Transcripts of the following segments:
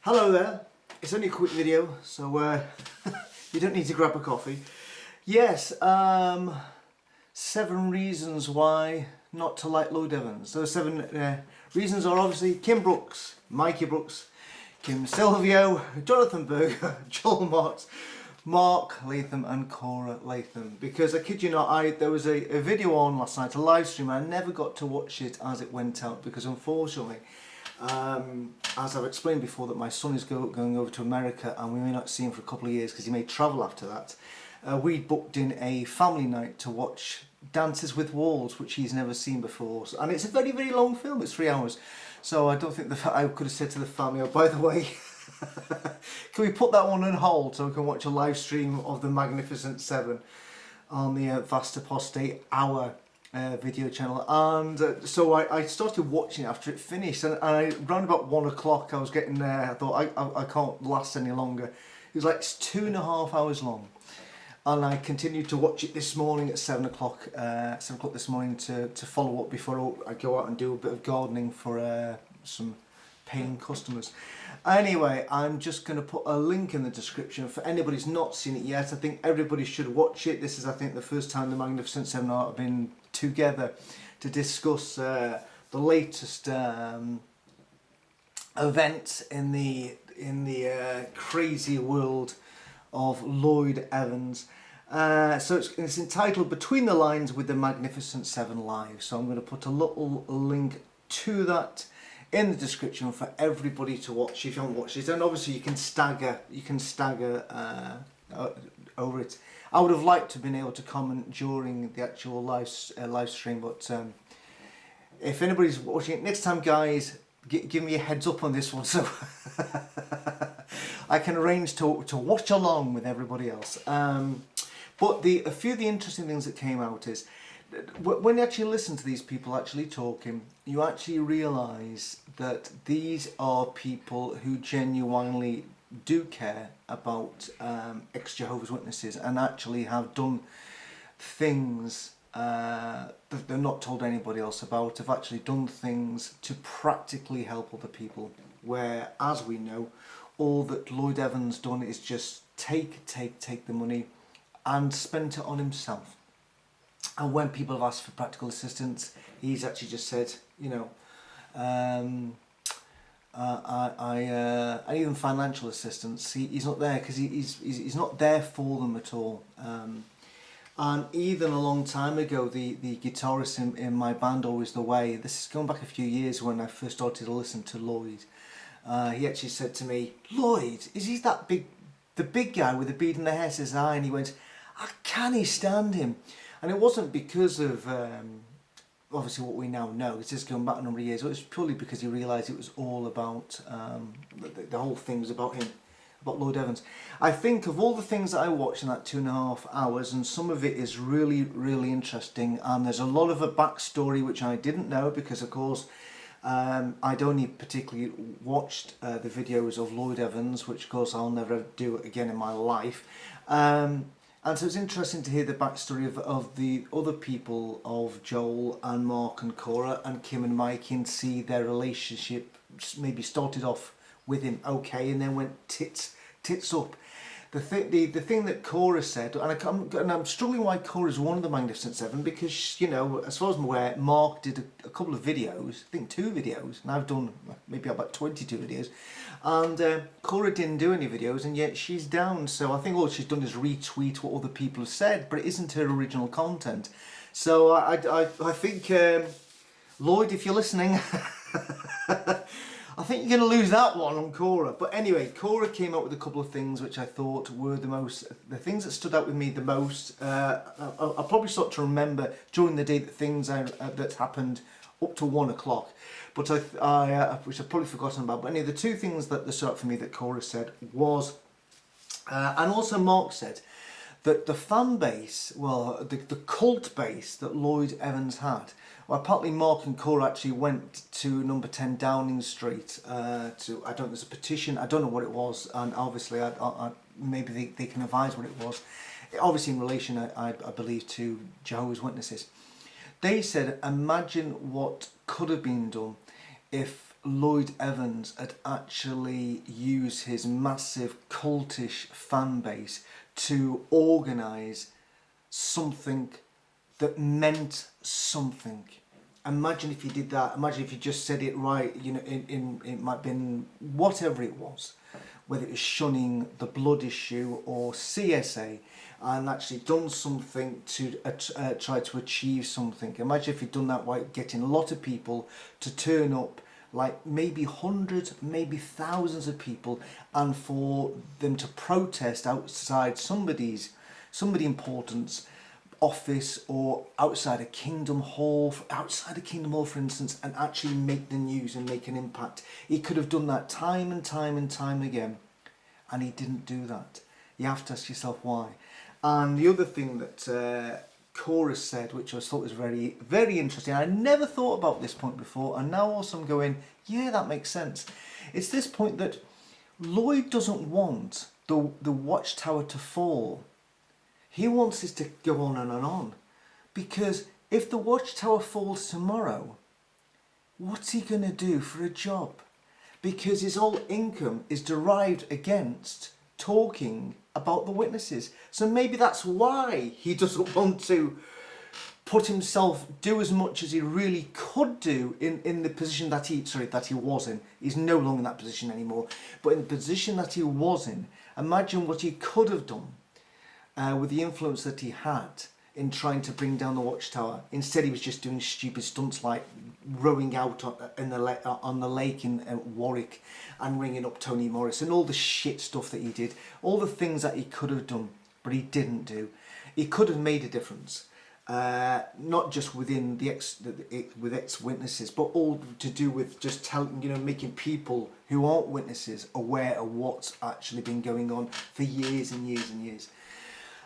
Hello there, it's only a quick video, so you don't need to grab a coffee. Yes, 7 reasons why not to like Lloyd Evans. Those 7 reasons are obviously Kim Brooks, Mikey Brooks, Kim Silvio, Jonathan Berger, Joel Marks, Mark Latham and Cora Latham. Because I kid you not, there was a video on last night, a live stream. I never got to watch it as it went out because unfortunately, as I've explained before, that my son is going over to America and we may not see him for a couple of years because he may travel after that. We booked in a family night to watch Dances with Wolves, which he's never seen before, and it's a very, very long film. It's 3 hours, so I don't think I could have said to the family, "Oh, by the way, can we put that one on hold so we can watch a live stream of the Magnificent Seven on the Vast Apostate Hour video channel?" And so I started watching it after it finished, and around about 1 o'clock I was getting there. I thought I can't last any longer. It was like 2.5 hours long, and I continued to watch it this morning at 7 o'clock. 7 o'clock this morning to follow up before I go out and do a bit of gardening for some paying customers. Anyway, I'm just going to put a link in the description for anybody who's not seen it yet. I think everybody should watch it. This is, I think, the first time the Magnificent Seven have been together to discuss the latest events in the crazy world of Lloyd Evans. So it's entitled Between the Lines with the Magnificent Seven Live. So I'm going to put a little link to that in the description for everybody to watch if you haven't watched it. And obviously you can stagger over it. I would have liked to have been able to comment during the actual live stream, but if anybody's watching it next time, guys, give me a heads up on this one so I can arrange to watch along with everybody else. But a few of the interesting things that came out is when you actually listen to these people actually talking, you actually realise that these are people who genuinely do care about ex-Jehovah's Witnesses and actually have done things that they're not told anybody else about, have actually done things to practically help other people, where, as we know, all that Lloyd Evans done is just take the money and spent it on himself. And when people have asked for practical assistance, he's actually just said, you know, and even financial assistance, he's not there because he's not there for them at all. And even a long time ago, the guitarist in my band, Always the Way, this is going back a few years when I first started to listen to Lloyd, he actually said to me, "Lloyd, is he that big, the big guy with the bead in the hair?" Says I, and he went, "I can't stand him." And it wasn't because of obviously what we now know. It's just going back a number of years. It was purely because he realised it was all about the whole thing was about him, about Lloyd Evans. I think of all the things that I watched in that 2.5 hours, and some of it is really, really interesting. And there's a lot of a backstory which I didn't know because, of course, I'd only particularly watched the videos of Lloyd Evans, which of course I'll never do again in my life. And so it's interesting to hear the backstory of the other people, of Joel and Mark and Cora and Kim and Mike, and see their relationship maybe started off with him okay and then went tits up. The thing that Cora said, and I'm struggling why Cora is one of the Magnificent Seven, because, you know, as far as I'm aware, Mark did a couple of videos, I think 2 videos, and I've done maybe about 22 videos, and Cora didn't do any videos, and yet she's down. So I think all she's done is retweet what other people have said, but it isn't her original content. So I think, Lloyd, if you're listening, I think you're going to lose that one on Cora. But anyway, Cora came up with a couple of things which I thought were the things that stood out with me the most. I'll probably start to remember during the day the things that happened up to 1 o'clock, but which I've probably forgotten about. But anyway, the 2 things that stood out for me that Cora said was, and also Mark said, that the fan base, well, the cult base that Lloyd Evans had. Well, apparently Mark and Cora actually went to number 10 Downing Street I don't know, there's a petition, I don't know what it was, and obviously maybe they can advise what it was. Obviously in relation, I believe, to Jehovah's Witnesses. They said, imagine what could have been done if Lloyd Evans had actually used his massive cultish fan base to organise something that meant something. Imagine if he did that. Imagine if he just said it right. You know, it might have been whatever it was, whether it was shunning the blood issue or CSA, and actually done something to try to achieve something. Imagine if he'd done that by getting a lot of people to turn up, like maybe hundreds, maybe thousands of people, and for them to protest outside somebody important's office or outside a Kingdom Hall, for instance, and actually make the news and make an impact. He could have done that time and time and time again, and he didn't do that. You have to ask yourself why. And the other thing that Chorus said, which I thought was very, very interesting, I never thought about this point before, and now also I'm going, yeah, that makes sense. It's this point that Lloyd doesn't want the watchtower to fall. He wants this to go on and on, because if the watchtower falls tomorrow, what's he going to do for a job? Because his whole income is derived against talking about the witnesses. So maybe that's why he doesn't want to put himself, do as much as he really could do in the position that he was in. He's no longer in that position anymore. But in the position that he was in, imagine what he could have done with the influence that he had in trying to bring down the watchtower. Instead, he was just doing stupid stunts like rowing out on the lake in Warwick and ringing up Tony Morris and all the shit stuff that he did, all the things that he could have done, but he didn't do. He could have made a difference, not just within with ex-witnesses, but all to do with just telling, making people who aren't witnesses aware of what's actually been going on for years and years and years.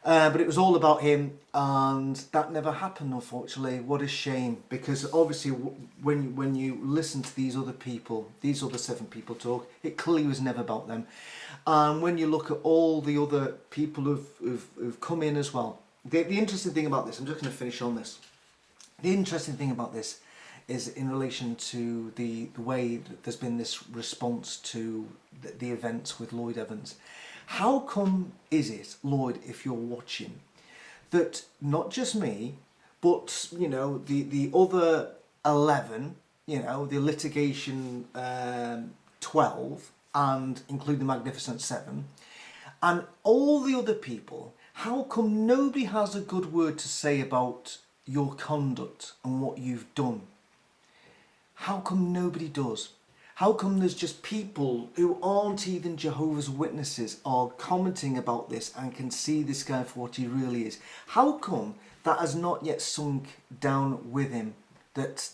But it was all about him, and that never happened, unfortunately. What a shame, because obviously when you listen to these other people, these other 7 people talk, it clearly was never about them. And when you look at all the other people who've come in as well, the interesting thing about this, I'm just going to finish on this. The interesting thing about this is in relation to the way that there's been this response to the events with Lloyd Evans. How come is it, Lloyd, if you're watching, that not just me, but, the other 11, the litigation 12, and include the Magnificent 7, and all the other people, how come nobody has a good word to say about your conduct and what you've done? How come nobody does? How come there's just people who aren't even Jehovah's Witnesses are commenting about this and can see this guy for what he really is? How come that has not yet sunk down with him, that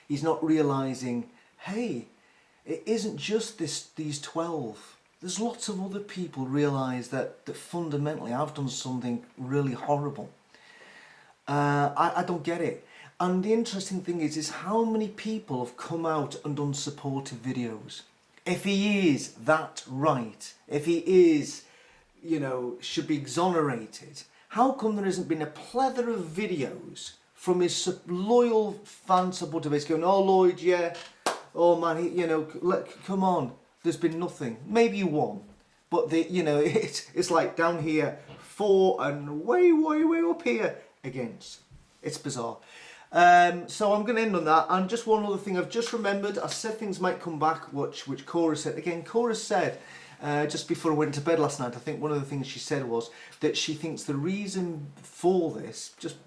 he's not realising, hey, it isn't just these 12. There's lots of other people realise that fundamentally I've done something really horrible. I don't get it. And the interesting thing is how many people have come out and done supportive videos. If he is that right, if he is, should be exonerated, how come there hasn't been a plethora of videos from his loyal fan supporter base going, oh Lloyd, yeah, oh man, come on, there's been nothing. Maybe one, but it's like down here, 4 and way up here against. It's bizarre. So I'm going to end on that. And just one other thing I've just remembered, I said things might come back, which Cora said. Again, Cora said, just before I went to bed last night, I think one of the things she said was that she thinks the reason for this, just,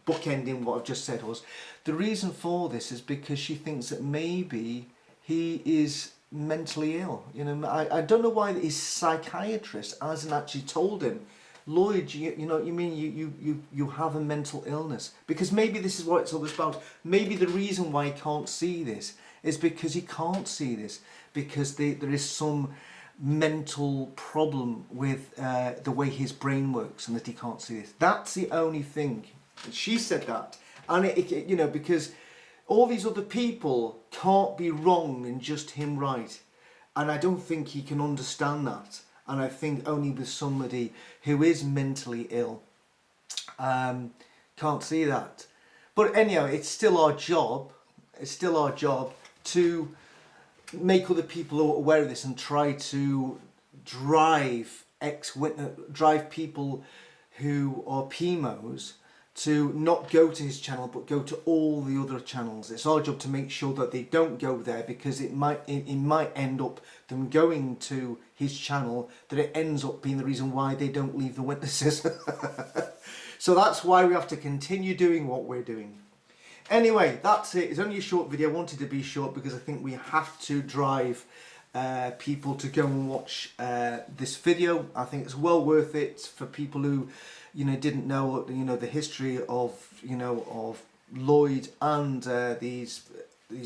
bookending what I've just said, was the reason for this is because she thinks that maybe he is mentally ill. I don't know why his psychiatrist hasn't actually told him, Lloyd, you have a mental illness. Because maybe this is what it's all about. Maybe the reason why he can't see this is because he can't see this. Because there is some mental problem with the way his brain works and that he can't see this. That's the only thing. She said that. And, because all these other people can't be wrong and just him right. And I don't think he can understand that. And I think only with somebody who is mentally ill can't see that. But anyhow, it's still our job it's still our job to make other people aware of this and try to drive drive people who are PMOs to not go to his channel but go to all the other channels. It's our job to make sure that they don't go there, because it might end up them going to his channel, that it ends up being the reason why they don't leave the witnesses. So that's why we have to continue doing what we're doing. Anyway, that's it. It's only a short video. I wanted to be short because I think we have to drive people to go and watch this video. I think it's well worth it for people who, you know, didn't know, you know, the history of, you know, of Lloyd and these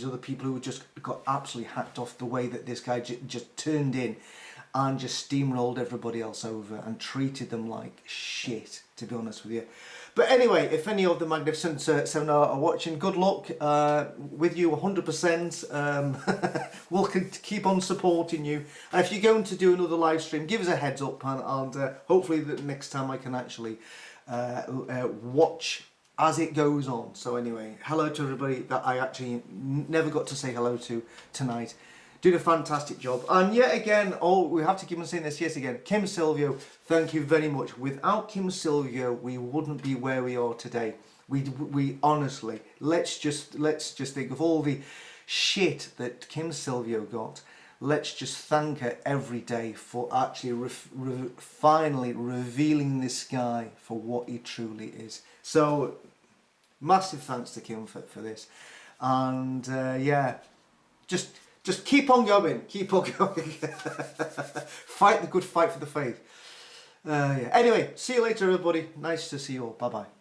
other people who just got absolutely hacked off, the way that this guy just turned in and just steamrolled everybody else over and treated them like shit, to be honest with you. But anyway, if any of the Magnificent Seven are watching, good luck with you 100%. We'll keep on supporting you. And if you're going to do another live stream, give us a heads up, and hopefully the next time I can actually watch as it goes on. So anyway, hello to everybody that I actually never got to say hello to tonight. Doing a fantastic job. And yet again, we have to keep on saying this, yes again, Kim Silvio, thank you very much. Without Kim Silvio, we wouldn't be where we are today. We honestly, let's just think of all the shit that Kim Silvio got. Let's just thank her every day for actually finally revealing this guy for what he truly is. So massive thanks to Kim for this. And yeah, just keep on going, keep on going. Fight the good fight for the faith. Yeah. Anyway, see you later everybody. Nice to see you all. Bye bye.